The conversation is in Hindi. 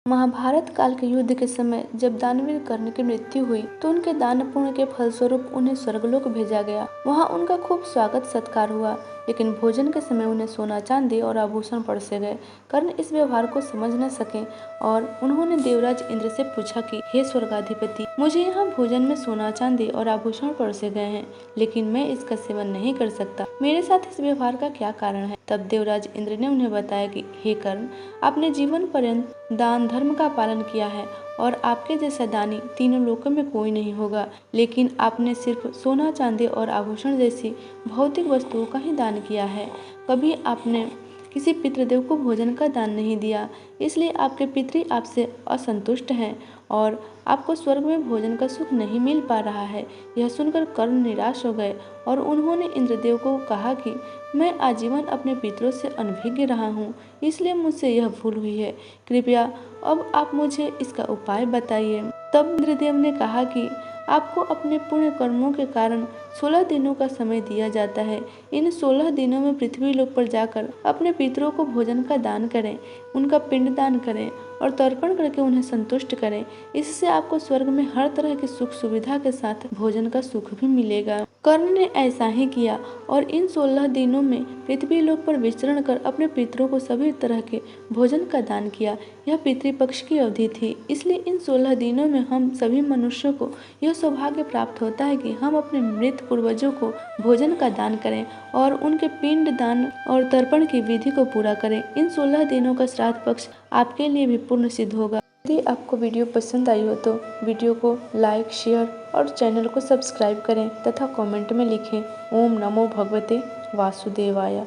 महाभारत काल के युद्ध के समय जब दानवीर कर्ण की मृत्यु हुई तो उनके दान पुण्य के फलस्वरूप उन्हें स्वर्गलोक भेजा गया। वहां उनका खूब स्वागत सत्कार हुआ, लेकिन भोजन के समय उन्हें सोना चांदी और आभूषण परोसे गए। कर्ण इस व्यवहार को समझ न सके और उन्होंने देवराज इंद्र से पूछा कि हे स्वर्गाधिपति, मुझे यहाँ भोजन में सोना चांदी और आभूषण परोसे गए हैं, लेकिन मैं इसका सेवन नहीं कर सकता। मेरे साथ इस व्यवहार का क्या कारण है? तब देवराज इंद्र ने उन्हें बताया कि हे कर्ण, आपने जीवन पर्यंत दान धर्म का पालन किया है और आपके जैसा दानी तीनों लोकों में कोई नहीं होगा, लेकिन आपने सिर्फ सोना चांदी और आभूषण जैसी भौतिक वस्तुओं का ही दान किया है। कभी आपने किसी पितृदेव को भोजन का दान नहीं दिया, इसलिए आपके पितृ आपसे असंतुष्ट हैं और आपको स्वर्ग में भोजन का सुख नहीं मिल पा रहा है। यह सुनकर कर्ण निराश हो गए और उन्होंने इंद्रदेव को कहा कि मैं आजीवन अपने पितरों से अनभिज्ञ रहा हूँ, इसलिए मुझसे यह भूल हुई है। कृपया अब आप मुझे इसका उपाय बताइए। तब इंद्रदेव ने कहा कि आपको अपने पुण्य कर्मों के कारण 16 दिनों का समय दिया जाता है। इन 16 दिनों में पृथ्वी लोक पर जाकर अपने पितरों को भोजन का दान करें, उनका पिंड दान करें और तर्पण करके उन्हें संतुष्ट करें। इससे आपको स्वर्ग में हर तरह की सुख सुविधा के साथ भोजन का सुख भी मिलेगा। कर्ण ने ऐसा ही किया और इन 16 दिनों में पृथ्वी लोक पर विचरण कर अपने पितरों को सभी तरह के भोजन का दान किया। यह पितृपक्ष की अवधि थी, इसलिए इन 16 दिनों में हम सभी मनुष्यों को यह सौभाग्य प्राप्त होता है कि हम अपने मृत पूर्वजों को भोजन का दान करें और उनके पिंड दान और तर्पण की विधि को पूरा करें। इन 16 दिनों का श्राद्ध पक्ष आपके लिए भी पूर्ण सिद्ध होगा। यदि आपको वीडियो पसंद आई हो तो वीडियो को लाइक, शेयर और चैनल को सब्सक्राइब करें तथा कमेंट में लिखें ओम नमो भगवते वासुदेवाय।